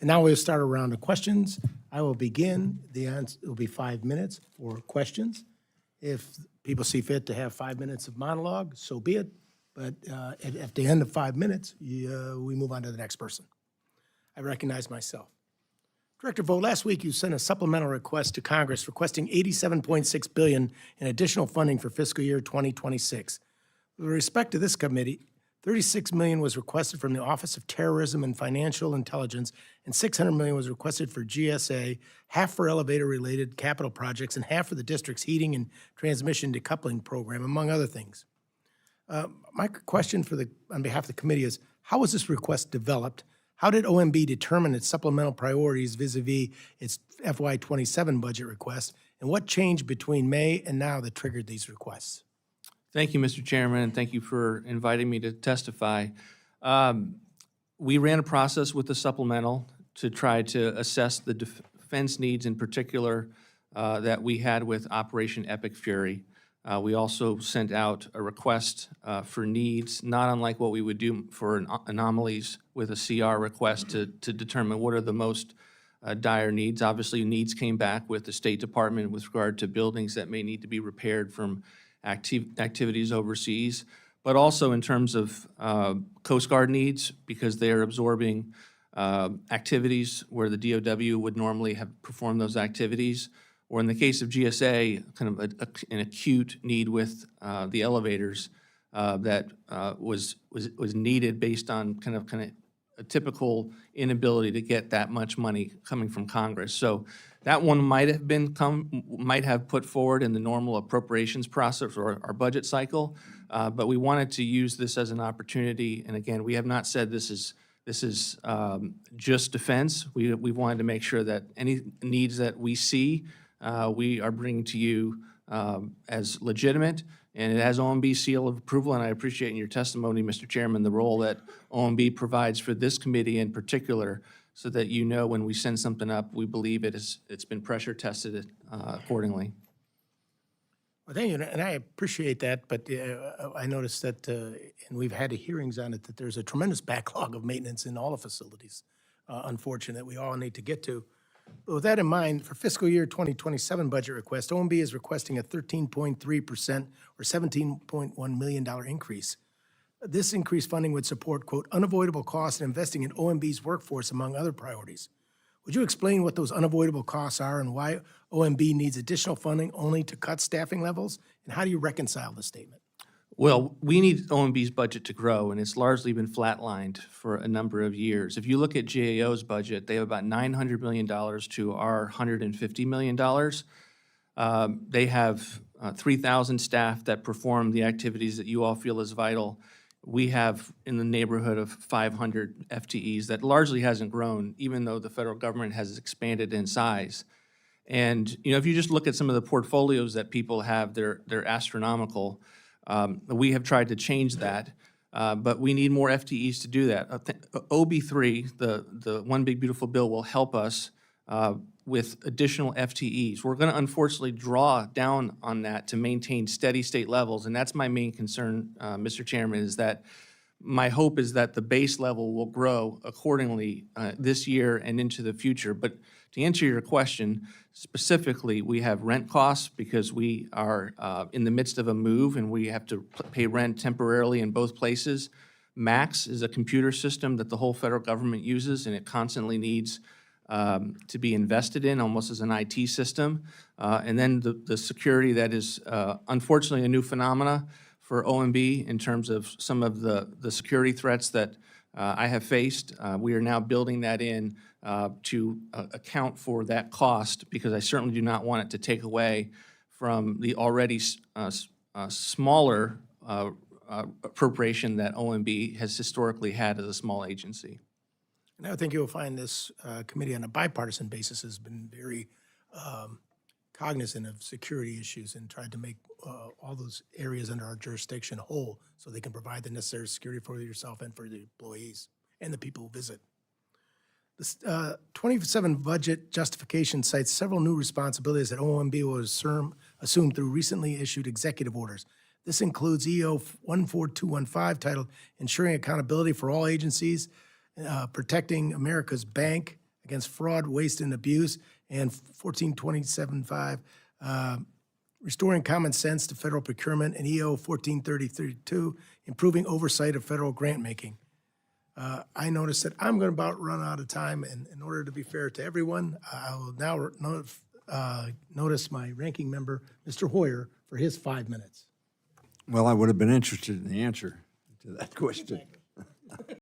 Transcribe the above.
And now we'll start a round of questions. I will begin. The answer will be 5 minutes for questions. If people see fit to have 5 minutes of monologue, so be it. But at the end of 5 minutes, we move on to the next person. I recognize myself. Director Vought, last week you sent a supplemental request to Congress requesting $87.6 billion in additional funding for fiscal year 2026. With respect to this committee, $36 million was requested from the Office of Terrorism and Financial Intelligence, and $600 million was requested for GSA, half for elevator-related capital projects, and half for the district's heating and transmission decoupling program, among other things. My question on behalf of the committee is, how was this request developed? How did OMB determine its supplemental priorities vis-a-vis its FY27 budget request? And what changed between May and now that triggered these requests? Thank you, Mr. Chairman, and thank you for inviting me to testify. We ran a process with the supplemental to try to assess the defense needs in particular that we had with Operation Epic Fury. We also sent out a request for needs, not unlike what we would do for anomalies with a CR request to determine what are the most dire needs. Obviously, needs came back with the State Department with regard to buildings that may need to be repaired from activities overseas, but also in terms of Coast Guard needs, because they are absorbing activities where the DOW would normally have performed those activities, or in the case of GSA, kind of an acute need with the elevators that was needed based on kind of a typical inability to get that much money coming from Congress. So that one might have put forward in the normal appropriations process or our budget cycle, but we wanted to use this as an opportunity. And again, we have not said this is just defense. We wanted to make sure that any needs that we see, we are bringing to you as legitimate, and it has OMB seal of approval, and I appreciate in your testimony, Mr. Chairman, the role that OMB provides for this committee in particular, so that you know when we send something up, we believe it's been pressure tested accordingly. Well, thank you, and I appreciate that, but I noticed that, and we've had hearings on it, that there's a tremendous backlog of maintenance in all the facilities, unfortunately, that we all need to get to. But with that in mind, for fiscal year 2027 budget request, OMB is requesting a 13.3% or $17.1 million increase. This increased funding would support, quote, unavoidable costs and investing in OMB's workforce, among other priorities. Would you explain what those unavoidable costs are and why OMB needs additional funding only to cut staffing levels? And how do you reconcile the statement? Well, we need OMB's budget to grow, and it's largely been flatlined for a number of years. If you look at GAO's budget, they have about $900 million to our $150 million. They have 3,000 staff that perform the activities that you all feel is vital. We have in the neighborhood of 500 FTEs that largely hasn't grown, even though the federal government has expanded in size. And if you just look at some of the portfolios that people have, they're astronomical. We have tried to change that, but we need more FTEs to do that. OB3, the One Big Beautiful Bill, will help us with additional FTEs. We're going to unfortunately draw down on that to maintain steady state levels, and that's my main concern, Mr. Chairman, is that my hope is that the base level will grow accordingly this year and into the future. But to answer your question, specifically, we have rent costs because we are in the midst of a move and we have to pay rent temporarily in both places. MAX is a computer system that the whole federal government uses, and it constantly needs to be invested in, almost as an IT system. And then the security that is unfortunately a new phenomena for OMB in terms of some of the security threats that I have faced. We are now building that in to account for that cost, because I certainly do not want it to take away from the already smaller appropriation that OMB has historically had as a small agency. And I think you'll find this committee on a bipartisan basis has been very cognizant of security issues and tried to make all those areas under our jurisdiction whole so they can provide the necessary security for yourself and for the employees and the people who visit. The 27 budget justification cites several new responsibilities that OMB will assume through recently issued executive orders. This includes EO 14215 titled Ensuring Accountability for All Agencies, Protecting America's Bank, against fraud, waste, and abuse, and 1427.5, restoring common sense to federal procurement, and EO 1430.32, improving oversight of federal grant making. I noticed that I'm going to about run out of time, and in order to be fair to everyone, I will now notice my ranking member, Mr. Hoyer, for his 5 minutes. Well, I would have been interested in the answer to that question.